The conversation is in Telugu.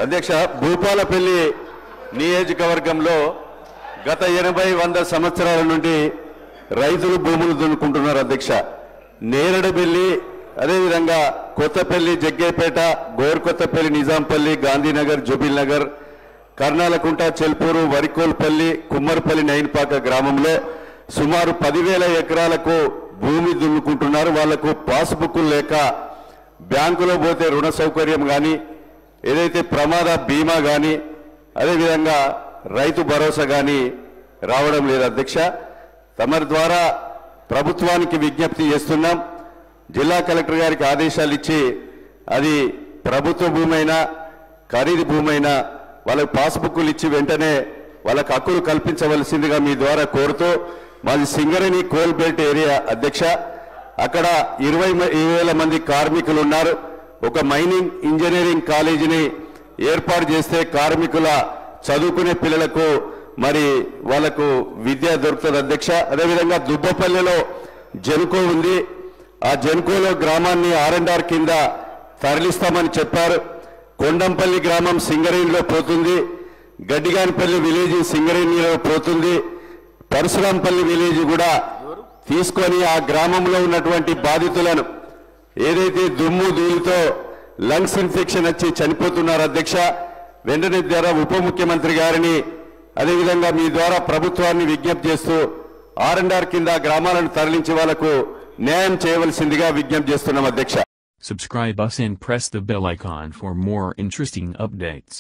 అధ్యక్ష, భూపాలపల్లి నియోజకవర్గంలో గత 80-100 సంవత్సరాల నుండి రైతులు భూములు దున్నుకుంటున్నారు అధ్యక్ష. నేరడబెల్లి, అదేవిధంగా కొత్తపల్లి, జగ్గేపేట, గోర్కొత్తపల్లి, నిజాంపల్లి, గాంధీనగర్, జుబిల్ నగర్, కర్నాలకుంట, చెల్పూరు, వరికోల్పల్లి, కుమ్మర్పల్లి, నైన్పాక గ్రామంలో సుమారు 10,000 ఎకరాలకు భూమి దున్నుకుంటున్నారు. వాళ్లకు పాస్బుక్లు లేక బ్యాంకులో పోతే రుణ సౌకర్యం కానీ, ఏదైతే ప్రమాద బీమా కానీ, అదేవిధంగా రైతు భరోసా కానీ రావడం లేదు అధ్యక్ష. తమరి ద్వారా ప్రభుత్వానికి విజ్ఞప్తి చేస్తున్నాం. జిల్లా కలెక్టర్ గారికి ఆదేశాలు ఇచ్చి అది ప్రభుత్వ భూమైనా ఖరీదు భూమైనా వాళ్ళకి పాస్బుక్లు ఇచ్చి వెంటనే వాళ్ళకు హక్కులు కల్పించవలసిందిగా మీ ద్వారా కోరుతూ, మాది సింగరేణి కోల్ బెల్ట్ ఏరియా అధ్యక్ష. అక్కడ 20,000 మంది కార్మికులు ఉన్నారు. ఒక మైనింగ్ ఇంజనీరింగ్ కాలేజీని ఏర్పాటు చేస్తే కార్మికుల చదువుకునే పిల్లలకు మరి వాళ్లకు విద్య దొరుకుతుంది అధ్యక్ష. అదేవిధంగా దుబ్బపల్లిలో జెన్కో ఉంది. ఆ జెన్కోలో గ్రామాన్ని R&R కింద తరలిస్తామని చెప్పారు. కొండంపల్లి గ్రామం సింగరేణిలో పోతుంది. గడ్డిగానిపల్లి విలేజ్ సింగరేణిలో పోతుంది. పరశురాంపల్లి విలేజ్ కూడా తీసుకొని ఆ గ్రామంలో ఉన్నటువంటి బాధితులను ఏదైతే దుమ్ము ధూళితో లంగ్స్ ఇన్ఫెక్షన్ వచ్చి చనిపోతున్నారు అధ్యక్ష, వెంటనే ద్వారా ఉప ముఖ్యమంత్రి గారిని అదేవిధంగా మీ ద్వారా ప్రభుత్వాన్ని విజ్ఞప్తి చేస్తూ R&R కింద గ్రామాలను తరలించి వాళ్లకు న్యాయం చేయవలసిందిగా విజ్ఞప్తి చేస్తున్నాం అధ్యక్ష. Subscribe us and press the bell icon for more interesting updates.